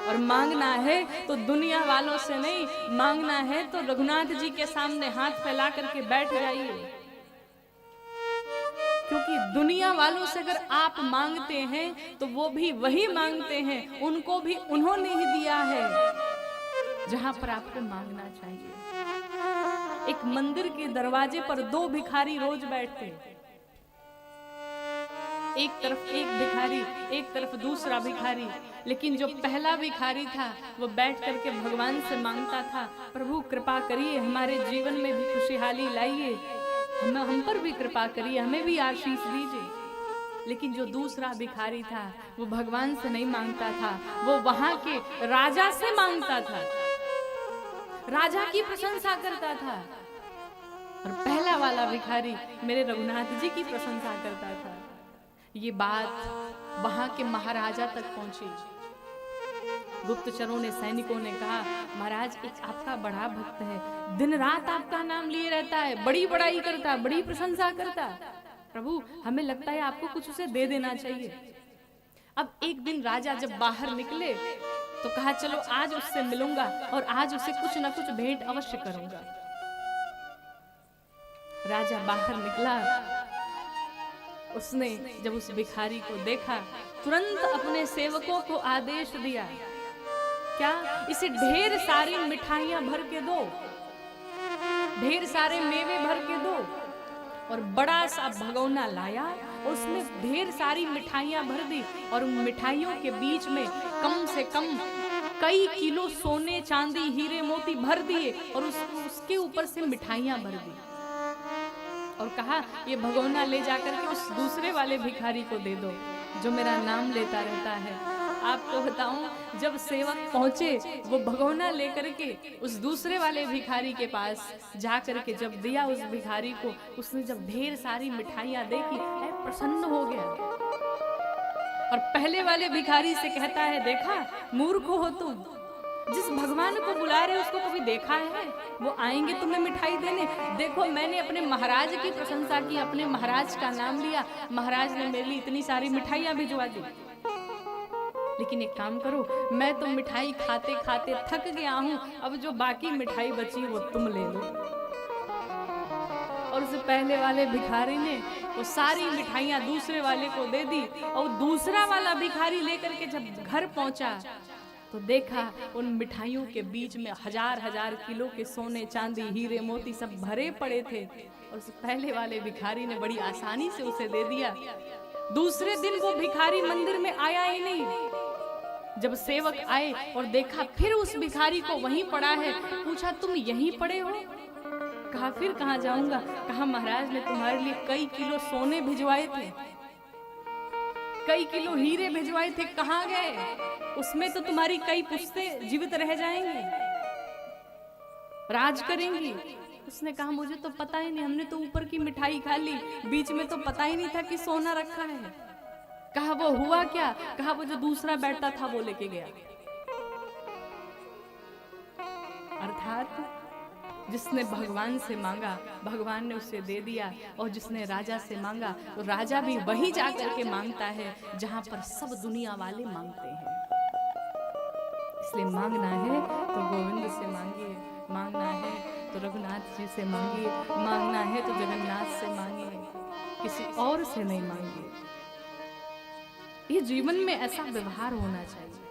और मांगना है तो दुनिया वालों से नहीं, मांगना है तो रघुनाथ जी के सामने हाथ फैला करके बैठ जाइए। क्योंकि दुनिया वालों से अगर आप मांगते हैं तो वो भी वही मांगते हैं, उनको भी उन्होंने ही दिया है जहां पर आपको मांगना चाहिए। एक मंदिर के दरवाजे पर 2 भिखारी रोज बैठते, एक तरफ एक भिखारी, एक तरफ दूसरा भिखारी। लेकिन जो पहला भिखारी था वो बैठ करके भगवान से मांगता था, प्रभु कृपा करिए, हमारे जीवन में भी खुशहाली लाइए, हम पर भी कृपा करिए, हमें भी आशीष दीजिए। लेकिन जो दूसरा भिखारी था वो भगवान से नहीं मांगता था, वो वहां के राजा से मांगता था, राजा की प्रशंसा करता था। और पहला वाला भिखारी मेरे रघुनाथ जी की प्रशंसा करता था। ये बात वहां के महाराजा तक पहुंची। गुप्तचरों ने, सैनिकों ने कहा, महाराज एक आपका बड़ा भक्त है, दिन रात आपका नाम लिए रहता है, बड़ी बड़ाई करता, बड़ी प्रशंसा करता, प्रभु हमें लगता है आपको कुछ उसे दे देना चाहिए। अब एक दिन राजा जब बाहर निकले तो कहा चलो आज उससे मिलूंगा और आज उसे कुछ ना कुछ भेंट अवश्य करूंगा। राजा बाहर निकला, उसने जब उस भिखारी को देखा तुरंत अपने सेवकों को आदेश दिया, क्या, इसे ढेर सारी मिठाइयां भर के दो, ढेर सारे मेवे भर के दो। और बड़ा सा भगोना लाया, उसमें ढेर सारी मिठाइयां भर दी और उन मिठाइयों के बीच में कम से कम कई किलो सोने चांदी हीरे मोती भर दिए और उसके ऊपर से मिठाइयां भर दी और कहा ये भगोना ले जाकर के उस दूसरे वाले भिखारी को दे दो जो मेरा नाम लेता रहता है। आपको बताऊं, जब सेवक पहुंचे वो भगोना लेकर के उस दूसरे वाले भिखारी के पास जा करके जब दिया उस भिखारी को, उसने जब ढेर सारी मिठाइयां देखी प्रसन्न हो गया। और पहले वाले भिखारी से कहता है, देखा मूर्ख हो तुम, जिस भगवान को बुला रहे उसको कभी देखा है? वो आएंगे तुम्हें मिठाई देने। देखो मैंने अपने महाराज की प्रशंसा की, अपने महाराज का नाम लिया, महाराज ने मेरे लिए इतनी सारी मिठाइयां भिजवा दी। लेकिन एक काम करो, मैं तो मिठाई खाते खाते थक गया हूं, अब जो बाकी मिठाई बची वो तुम ले लो। और उस पहले वाले भिखारी ने वो सारी मिठाइयां दूसरे वाले को दे दी। और दूसरा वाला भिखारी लेकर के जब घर पहुंचा तो देखा उन मिठाइयों के बीच में हजार हजार किलो के सोने चांदी हीरे मोती सब भरे पड़े थे। और उस पहले वाले भिखारी ने बड़ी आसानी से उसे दे दिया। दूसरे दिन वो भिखारी मंदिर में आया ही नहीं। जब सेवक आए और देखा फिर उस भिखारी को वहीं पड़ा है, पूछा तुम यहीं पड़े हो? कहा फिर कहाँ जाऊंगा? कहा महाराज ने तुम्हारे लिए कई किलो सोने भिजवाए थे, कई किलो हीरे भिजवाए थे, कहाँ गए? उसमें तो तुम्हारी कई पुश्तें जीवित रह जाएंगी, राज करेंगी। उसने कहा मुझे तो पता ही नहीं, हमने तो ऊपर की मिठाई खा ली, बीच में तो पता ही नहीं था कि सोना रखा है। कहा वो हुआ क्या? कहा वो जो दूसरा बैठा था वो लेके गया। अर्थात जिसने भगवान से मांगा भगवान ने उसे दे दिया, और जिसने राजा से मांगा तो राजा भी वही जाकर के मांगता है जहां पर सब दुनिया वाले मांगते हैं। इसलिए मांगना है तो गोविंद से मांगिए, मांगना है तो रघुनाथ जी से मांगिए, मांगना है तो जगन्नाथ से मांगिए, किसी और से नहीं मांगिए। ये जीवन में ऐसा व्यवहार होना चाहिए।